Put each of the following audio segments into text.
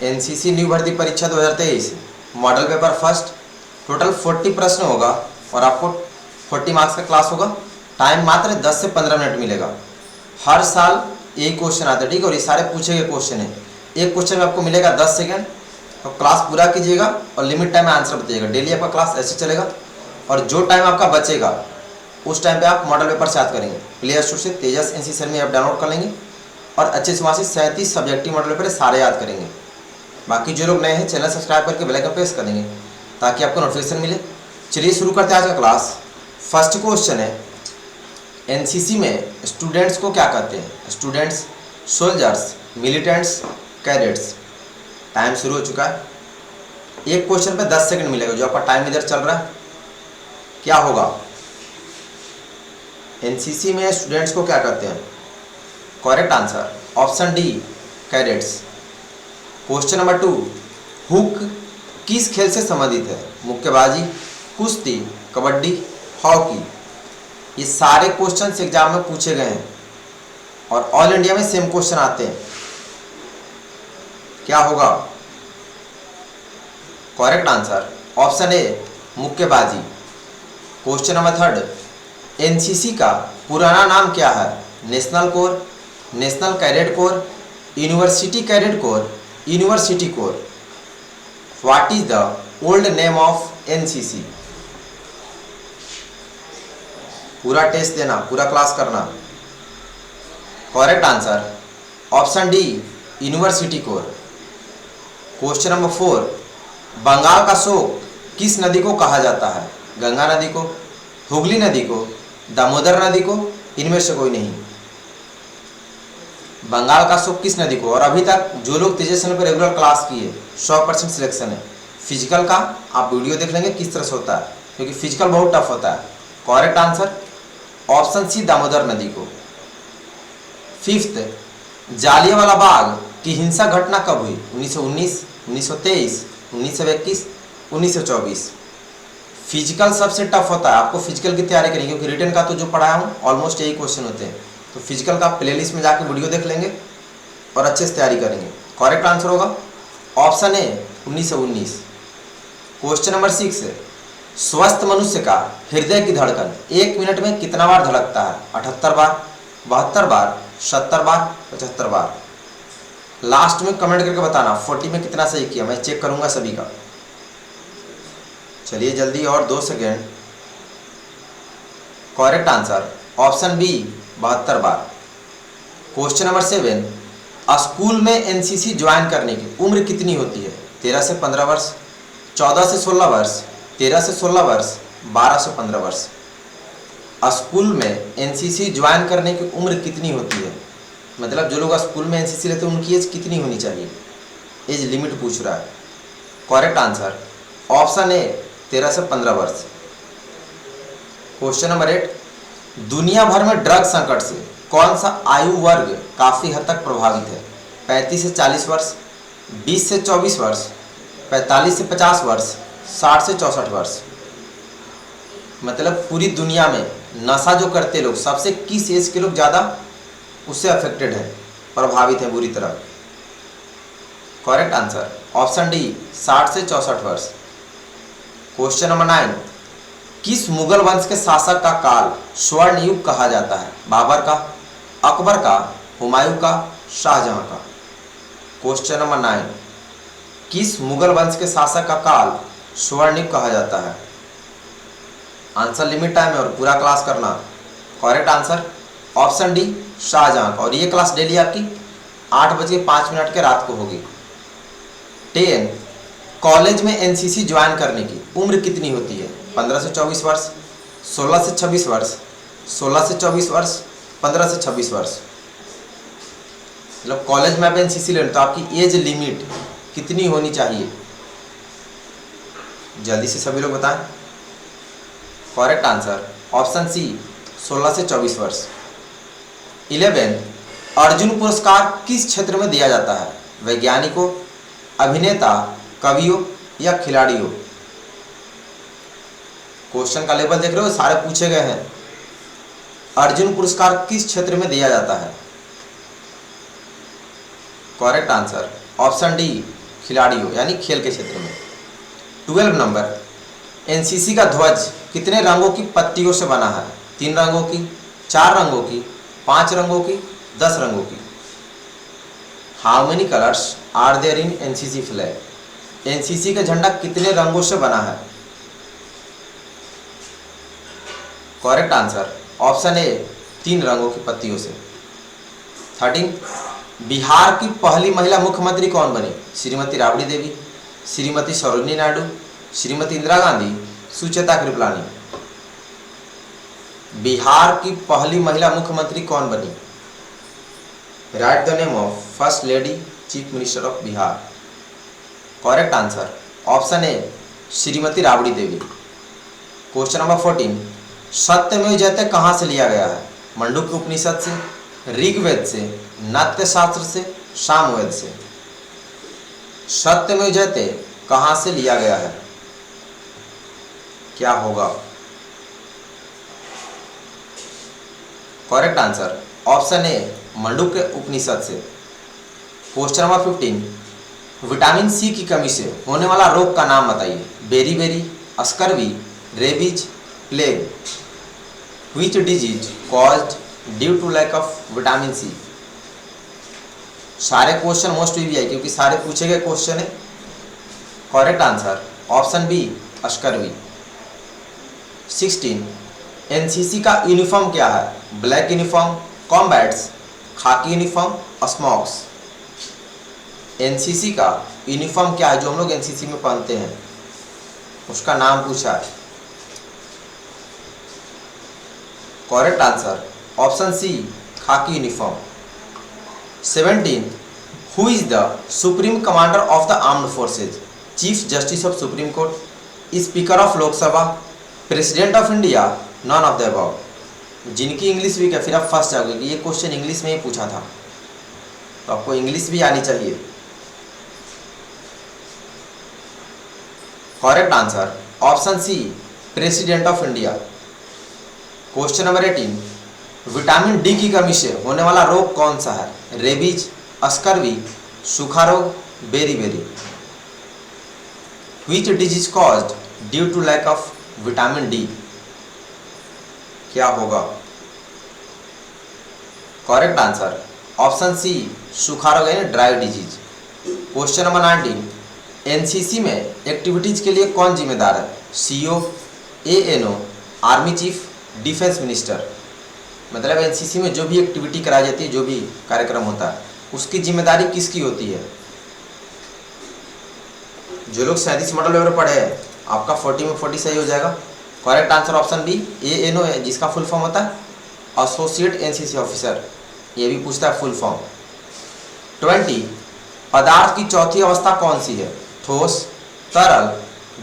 NCC new भर्ती परीक्षा 2023 model paper first. Total 40 प्रश्न होगा और आपको 40 मार्क्स का क्लास होगा। टाइम मात्र 10 से 15 मिनट मिलेगा। हर साल एक क्वेश्चन आता है, ठीक है, और ये सारे पूछे गए क्वेश्चन है। एक क्वेश्चन में आपको मिलेगा 10 सेकेंड, तो क्लास पूरा कीजिएगा और लिमिट टाइम में आंसर बताइएगा। डेली आपका क्लास ऐसे चलेगा और जो टाइम आपका बचेगा उस टाइम पे आप मॉडल पेपर से याद करेंगे। प्ले स्टोर से तेजस एनसीसी सर में ऐप डाउनलोड कर लेंगे और अच्छे से वहाँ से 37 सब्जेक्टिव मॉडल पेपर सारे याद करेंगे। बाकी जो लोग नए हैं चैनल सब्सक्राइब करके बेल आइकन प्रेस कर देंगे ताकि आपको नोटिफिकेशन मिले। चलिए शुरू करते हैं आज का क्लास। फर्स्ट क्वेश्चन है, एनसीसी में स्टूडेंट्स को क्या कहते हैं? Students, soldiers, militants, cadets. Time शुरू हो चुका है। एक क्वेश्चन पे 10 सेकंड मिलेगा। जो आपका टाइम इधर चल रहा है क्या होगा? एनसीसी में स्टूडेंट्स को क्या कहते हैं? Correct answer option D, cadets. Question number 2, hook किस खेल से संबंधित है? मुक्केबाजी, कुश्ती, कबड्डी, हॉकी। ये सारे क्वेश्चन एग्जाम में पूछे गए हैं और ऑल इंडिया में सेम क्वेश्चन आते हैं। क्या होगा? करेक्ट आंसर ऑप्शन ए, मुक्केबाजी। क्वेश्चन नंबर 3, एनसीसी का पुराना नाम क्या है? National corps, national cadet corps, university cadet corps, university corps. What is the old name of NCC? पूरा टेस्ट देना, पूरा क्लास करना। Correct answer option D, university corps. Question number 4, Bengal का शोक किस नदी को कहा जाता है? गंगा नदी को, हुगली नदी को, दामोदर नदी को, इनमें से कोई नहीं। बंगाल का शोक किस नदी को? और अभी तक जो लोग तेजस चैनल पर रेगुलर क्लास किए 100% सिलेक्शन है। फिजिकल का आप वीडियो देख लेंगे किस तरह से होता है, क्योंकि फिजिकल बहुत टफ होता है। करेक्ट आंसर ऑप्शन सी, दामोदर नदी को। 5th, जालियांवाला बाग की हिंसक घटना कब हुई? 1919, 1923, 1921, 1924। फिजिकल सबसे टफ होता है। आपको फिजिकल की तैयारी करेंगे क्योंकि रिटन का तो जो पढ़ाया हूँ ऑलमोस्ट यही क्वेश्चन होते हैं। तो फिजिकल का प्लेलिस्ट में जाकर वीडियो देख लेंगे और अच्छे से तैयारी करेंगे। करेक्ट आंसर होगा ऑप्शन ए, 1919। क्वेश्चन नंबर 6, स्वस्थ मनुष्य का हृदय की धड़कन 1 मिनट में कितना बार धड़कता है? 78 बार, 72 बार, 70 बार, 75 बार। लास्ट में कमेंट करके बताना 40 में कितना सही किया, मैं चेक करूंगा सभी का। चलिए जल्दी, और 2 second. Correct answer option B, 72 बार। क्वेश्चन नंबर 7, स्कूल में एनसीसी ज्वाइन करने की उम्र कितनी होती है? 13 से 15 वर्ष, 14 से 16 वर्ष, 13 से 16 वर्ष, 12 से 15 वर्ष। स्कूल में एनसीसी ज्वाइन करने की उम्र कितनी होती है? मतलब जो लोग स्कूल में एनसीसी लेते हैं उनकी एज कितनी होनी चाहिए? एज लिमिट पूछ रहा है। करेक्ट आंसर ऑप्शन ए, 13 से 15 वर्ष। क्वेश्चन नंबर 8, दुनिया भर में ड्रग संकट से कौन सा आयु वर्ग काफ़ी हद तक प्रभावित है? 35 से 40 वर्ष, 20 से 24 वर्ष, 45 से 50 वर्ष, 60 से 64 वर्ष। मतलब पूरी दुनिया में नशा जो करते लोग सबसे किस एज के लोग ज़्यादा उससे अफेक्टेड है, प्रभावित है बुरी तरह? करेक्ट आंसर ऑप्शन डी, 60 से 64 वर्ष। क्वेश्चन नंबर 9, किस मुगल वंश के शासक का काल स्वर्ण युग कहा जाता है? बाबर का, अकबर का, हुमायूं का, शाहजहां का। क्वेश्चन नंबर 9, किस मुगल वंश के शासक का काल स्वर्ण युग कहा जाता है? आंसर लिमिट टाइम है और पूरा क्लास करना। Correct answer option D, Shahjahan का। और ये क्लास डेली आपकी 8:05 के रात को होगी। 10, कॉलेज में एनसीसी ज्वाइन करने की उम्र कितनी होती है? 15 से 24 वर्ष, 16 से 26 वर्ष, 16 से 24 वर्ष, 15 से 26 वर्ष। मतलब कॉलेज में आप एनसीसी लें तो आपकी एज लिमिट कितनी होनी चाहिए? जल्दी से सभी लोग बताएं। करेक्ट आंसर ऑप्शन सी, 16 से 24 वर्ष। 11, अर्जुन पुरस्कार किस क्षेत्र में दिया जाता है? वैज्ञानिकों, अभिनेता, कवियों या खिलाड़ियों? क्वेश्चन का लेवल देख रहे हो, सारे पूछे गए हैं। अर्जुन पुरस्कार किस क्षेत्र में दिया जाता है? करेक्ट आंसर ऑप्शन डी, खिलाड़ी हो, यानी खेल के क्षेत्र में। 12 नंबर, एनसीसी का ध्वज कितने रंगों की पट्टियों से बना है? 3 रंगों की, 4 रंगों की, 5 रंगों की, 10 रंगों की। How many colours are there in NCC flag? NCC का झंडा कितने रंगों से बना है? करेक्ट आंसर ऑप्शन ए, 3 रंगों की पत्तियों से। 13, बिहार की पहली महिला मुख्यमंत्री कौन बनी? श्रीमती राबड़ी देवी, श्रीमती सरोजिनी नायडू, श्रीमती इंदिरा गांधी, सुचेता कृपलानी। बिहार की पहली महिला मुख्यमंत्री कौन बनी? Right the name of first lady chief minister of Bihar. Correct answer option A, Shrimati Rabri Devi. Question number 14, सत्यमेव जयते कहाँ से लिया गया है? मंडूक उपनिषद से, ऋग्वेद से, नाट्य शास्त्र से, सामवेद से। सत्यमेव जयते कहाँ से लिया गया है? क्या होगा? करेक्ट आंसर ऑप्शन ए, मंडूक के उपनिषद से। क्वेश्चन नंबर 15, विटामिन सी की कमी से होने वाला रोग का नाम बताइए। Beri, scurvy, rabies, plague. Which disease caused due to lack of vitamin C? सारे क्वेश्चन मोस्ट ईवी क्योंकि सारे पूछे गए क्वेश्चन है। Correct answer option B, scurvy. 16, NCC का यूनिफॉर्म क्या है? Black uniform, combats, khaki uniform, smocks. NCC का यूनिफॉर्म क्या है जो हम लोग एनसीसी में पहनते हैं? उसका नाम पूछा है। करेक्ट आंसर ऑप्शन सी, खाकी uniform. 17, who is the supreme commander of the armed forces? Chief justice of supreme court, speaker of Lok Sabha, president of India, none of the above. जिनकी इंग्लिश वीक है फिर आप फंस जाओगे कि ये क्वेश्चन इंग्लिश में ही पूछा था, तो आपको इंग्लिश भी आनी चाहिए। Correct answer option C, president of India. Question number 18, vitamin D की कमी से होने वाला रोग कौन सा है? रेबीज, स्कर्वी, सूखा रोग, beri. Which disease caused due to lack of vitamin D? क्या होगा? करेक्ट आंसर ऑप्शन सी, सूखा रोग यानी dry disease. Question number 19, NCC में एक्टिविटीज के लिए कौन जिम्मेदार है? CO, ANO, army chief, defence minister. मतलब एनसीसी में जो भी एक्टिविटी कराई जाती है, जो भी कार्यक्रम होता है, उसकी जिम्मेदारी किसकी होती है? जो लोग 37 मॉडल पेपर पढ़े हैं, आपका 40 में 40 सही हो जाएगा। Correct answer option B, ANO है, जिसका फुल फॉर्म होता है एसोसिएट एनसीसी ऑफिसर। ये भी पूछता है फुल फॉर्म। 20, पदार्थ की चौथी अवस्था कौन सी है? ठोस, तरल,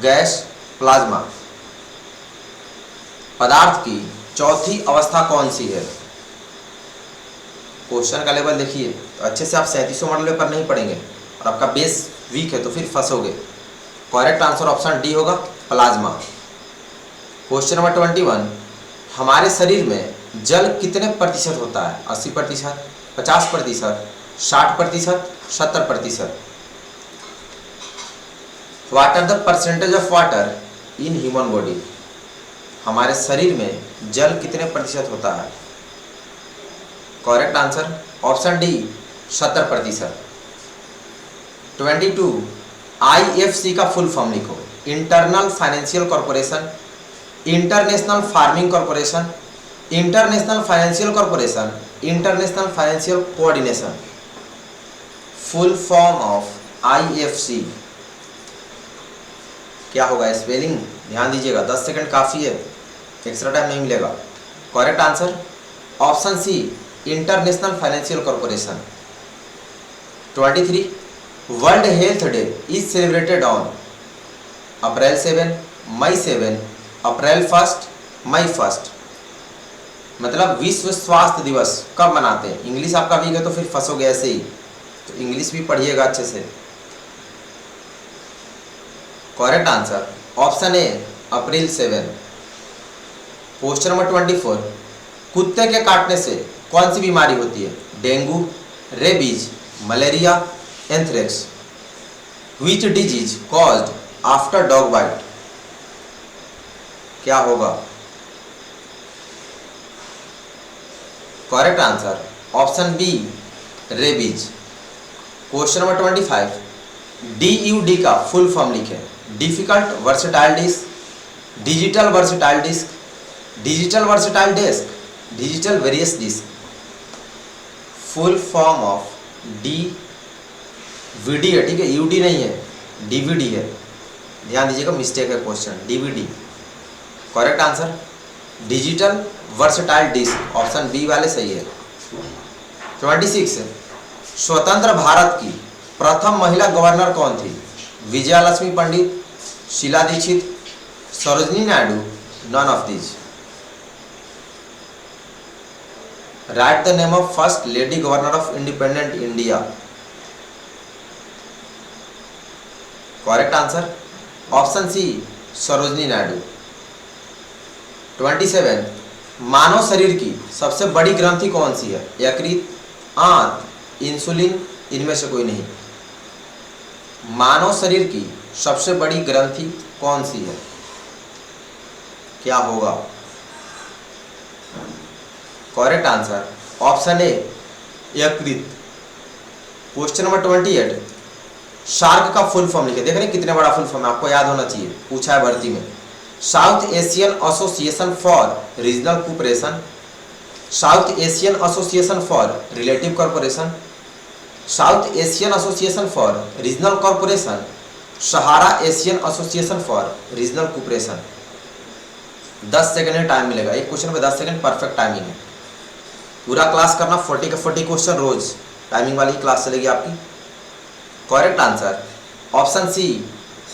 गैस, प्लाज्मा। पदार्थ की चौथी अवस्था कौन सी है? क्वेश्चन का लेवल देखिए, तो अच्छे से आप 37 मॉडल पेपर नहीं पढ़ेंगे और आपका बेस वीक है तो फिर फंसोगे। करेक्ट आंसर ऑप्शन डी होगा, प्लाज्मा। क्वेश्चन नंबर 21, हमारे शरीर में जल कितने प्रतिशत होता है? 80%, 50%, 60%, 70%। What are the percentage of water in human body? हमारे शरीर में जल कितने प्रतिशत होता है? Correct answer option D, 70%। 22, IFC का फुल फॉर्म लिखो। Internal financial corporation, international farming corporation, international financial corporation, international financial coordination. Full form of IFC क्या होगा? स्पेलिंग ध्यान दीजिएगा, 10 सेकंड काफ़ी है, एक्स्ट्रा टाइम नहीं मिलेगा। Correct answer option C, international financial corporation. 23, world health day is celebrated on April 7, May 7, April 1, May 1। मतलब विश्व स्वास्थ्य दिवस कब मनाते हैं? इंग्लिश आपका वीक है तो फिर फंसोगे ऐसे ही, तो इंग्लिश भी पढ़िएगा अच्छे से। Correct answer option A, April 7। Question number 24, कुत्ते के काटने से कौन सी बीमारी होती है? Dengue, rabies, malaria, anthrax. Which disease caused after dog bite, क्या होगा? Correct answer option B rabies. Question number 25, DUD का फुल फॉर्म लिखें। Difficult versatile disc, digital versatile disc, digital versatile disc, digital various disc. Full form of DVD है, ठीक है, UD नहीं है, DVD है, ध्यान दीजिएगा, मिस्टेक है question, DVD। Correct answer digital versatile disc, option B वाले सही है। 26, स्वतंत्र भारत की प्रथम महिला गवर्नर कौन थी? Vijayalakshmi Pandit, Sheela Dikshit, Sarojini Naidu, none of these. Write the name of first lady governor of independent India. Correct answer option C Sarojini Naidu. 27, मानव शरीर की सबसे बड़ी ग्रंथि कौन सी है? यकृत, आंत, इंसुलिन, इनमें से कोई नहीं। मानव शरीर की सबसे बड़ी ग्रंथि कौन सी है? क्या होगा? करेक्ट आंसर ऑप्शन ए यकृत। क्वेश्चन नंबर 28, शार्क का फुल फॉर्म लिखे। देख रहे हैं कितने बड़ा फुल फॉर्म है, आपको याद होना चाहिए, पूछा है भर्ती में। South Asian Association for Regional cooperation, south Asian Association for relative corporation, south Asian Association for regional corporation, Sahara Asian Association for Regional cooperation. 10 second time मिलेगा, एक क्वेश्चन में 10 सेकंड परफेक्ट टाइमिंग है। पूरा क्लास करना, 40 का 40 question रोज timing वाली class चलेगी आपकी। Correct answer option C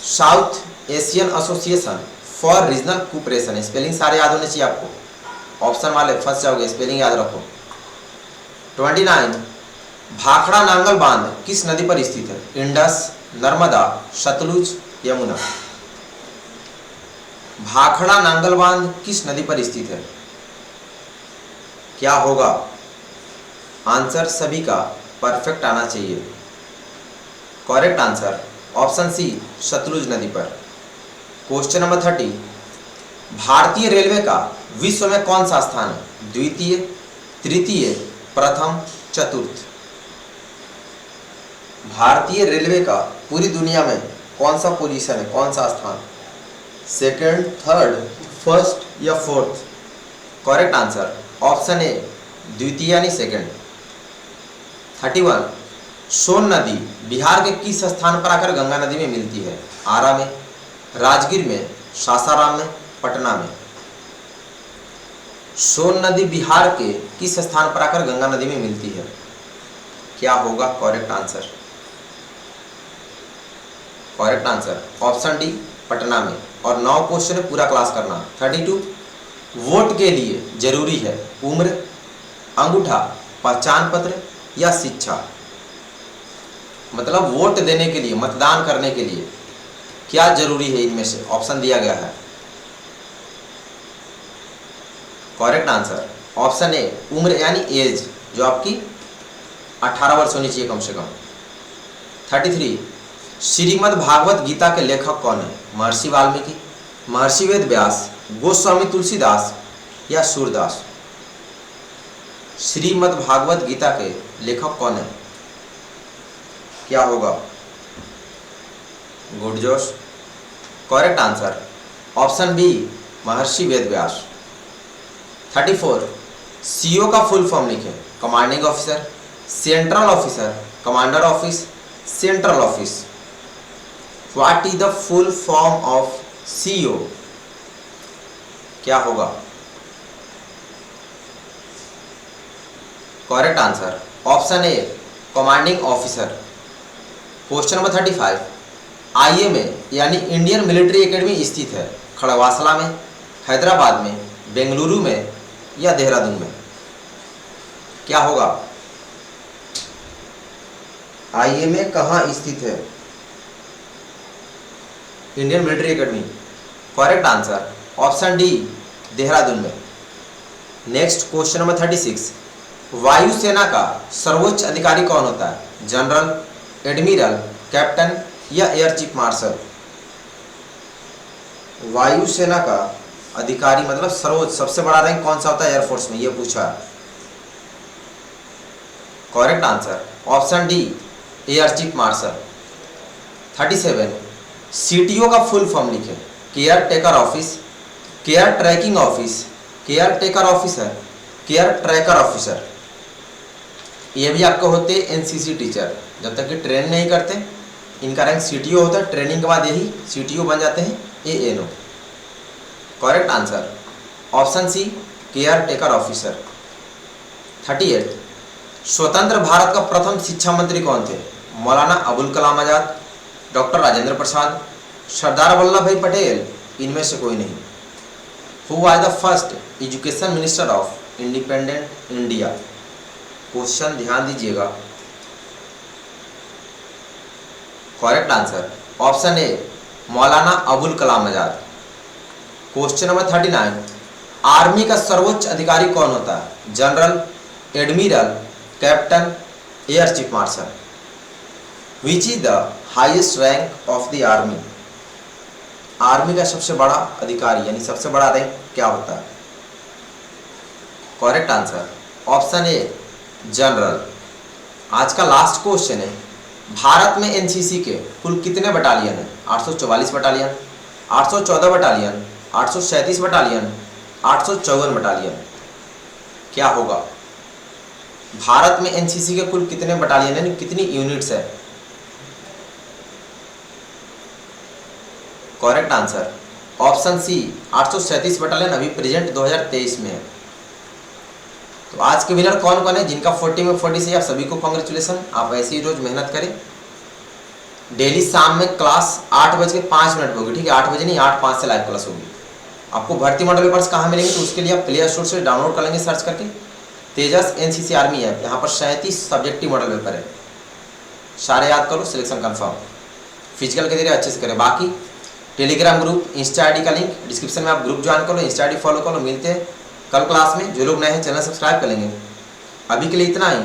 South Asian Association for Regional Cooperation. Spelling सारे याद होने चाहिए आपको, ऑप्शन वाले फंस जाओगे, स्पेलिंग याद रखो। 29, भाखड़ा नांगल बांध किस नदी पर स्थित है? इंडस, नर्मदा, सतलुज, यमुना। भाखड़ा नांगल बांध किस नदी पर स्थित है? क्या होगा? आंसर सभी का परफेक्ट आना चाहिए। Correct answer option C Sutlej नदी पर। क्वेश्चन नंबर 30, भारतीय रेलवे का विश्व में कौन सा स्थान है? द्वितीय, तृतीय, प्रथम, चतुर्थ। भारतीय रेलवे का पूरी दुनिया में कौन सा पोजीशन है, कौन सा स्थान? सेकंड, थर्ड, फर्स्ट या fourth? Correct answer option A द्वितीय यानी सेकंड। 31, सोन नदी बिहार के किस स्थान पर आकर गंगा नदी में मिलती है? आरा में, राजगीर में, सासाराम में, पटना में। सोन नदी बिहार के किस स्थान पर आकर गंगा नदी में मिलती है? क्या होगा correct answer? Correct answer option D Patna में। और 9 क्वेश्चन है, पूरा क्लास करना। 32, वोट के लिए जरूरी है उम्र, अंगूठा, पहचान पत्र या शिक्षा? मतलब वोट देने के लिए, मतदान करने के लिए क्या जरूरी है? इनमें से ऑप्शन दिया गया है। करेक्ट आंसर ऑप्शन ए उम्र यानी एज, जो आपकी 18 वर्ष होनी चाहिए कम से कम। 33, श्रीमद् भागवत गीता के लेखक कौन है? महर्षि वाल्मीकि, महर्षि वेद व्यास, गोस्वामी तुलसीदास या सूरदास? श्रीमद् भागवत गीता के लेखक कौन है? क्या होगा? गुड जोश। करेक्ट आंसर ऑप्शन बी महर्षि वेद व्यास। 34, सीओ का फुल फॉर्म लिखें। Commanding officer, central officer, commander office, central office. What is the full form of CO? क्या होगा? Correct answer option a commanding officer. Question number 35, IMA यानी Indian military academy स्थित है खड़गवासला में, हैदराबाद में, बेंगलुरु में या देहरादून में? क्या होगा? IMA कहाँ स्थित है? Indian military academy. Correct answer option D Dehradun में। नेक्स्ट क्वेश्चन नंबर 36, वायुसेना का सर्वोच्च अधिकारी कौन होता है? जनरल, एडमिरल, कैप्टन, या एयर चीफ मार्शल? वायुसेना का अधिकारी मतलब सर्वोच्च सबसे बड़ा रैंक कौन सा होता है एयरफोर्स में, ये पूछा। Correct answer option D, air chief marshal. 37, CTO का फुल फॉर्म लिखे। Caretaker office, care tracking office, caretaker officer, care tracker officer. ये भी आपको होते हैं एनसीसी टीचर, जब तक कि ट्रेन नहीं करते इनका रैंक सीटीओ होता है, ट्रेनिंग के बाद यही सीटीओ बन जाते हैं ANO. Correct answer option C, caretaker officer. 38, स्वतंत्र भारत का प्रथम शिक्षा मंत्री कौन थे? मौलाना अबुल कलाम आजाद, डॉक्टर राजेंद्र प्रसाद, सरदार वल्लभ भाई पटेल, इनमें से कोई नहीं। Who was the first education minister of independent India? Question ध्यान दीजिएगा। Correct answer option A, Maulana Abul Kalam Azad. Question number 39, army का सर्वोच्च अधिकारी कौन होता है? General, admiral, captain, air chief martial. Which is the highest rank of the army? Army का सबसे बड़ा अधिकारी यानी सबसे बड़ा रैंक क्या होता है? Correct answer option A, general. आज का लास्ट क्वेश्चन है, भारत में एनसीसी के कुल कितने बटालियन हैं? 844 बटालियन, 814 बटालियन, 837 बटालियन, 854 बटालियन। क्या होगा? भारत में एनसीसी के कुल कितने बटालियन यानी कितनी यूनिट्स है? Correct answer option C, 837 battalion अभी प्रेजेंट 2023 में है। तो आज के विनर कौन कौन है? जिनका 40 में 40 से आप सभी को कॉन्ग्रेचुलेसन। आप ऐसे ही रोज मेहनत करें। डेली शाम में क्लास 8:05 होगी, ठीक है? 8 बजे नहीं, 8:05 से लाइव क्लास होगी। आपको भर्ती मॉडल पेपर्स कहाँ मिलेंगे? तो उसके लिए आप प्ले स्टोर से डाउनलोड कर लेंगे सर्च करके, तेजस एनसीसी आर्मी ऐप। यहाँ पर 37 सब्जेक्टिव मॉडल पेपर है, सारे याद करो, सिलेक्शन कंफर्म। फिजिकल के लिए अच्छे से करें। बाकी टेलीग्राम ग्रुप, इंस्टा आईडी का लिंक डिस्क्रिप्शन में, आप ग्रुप ज्वाइन करो, इंस्टा आईडी फॉलो करो। मिलते हैं कल क्लास में। जो लोग नए हैं चैनल सब्सक्राइब कर लेंगे। अभी के लिए इतना ही।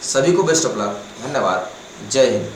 सभी को बेस्ट ऑफ लक। धन्यवाद। जय हिंद।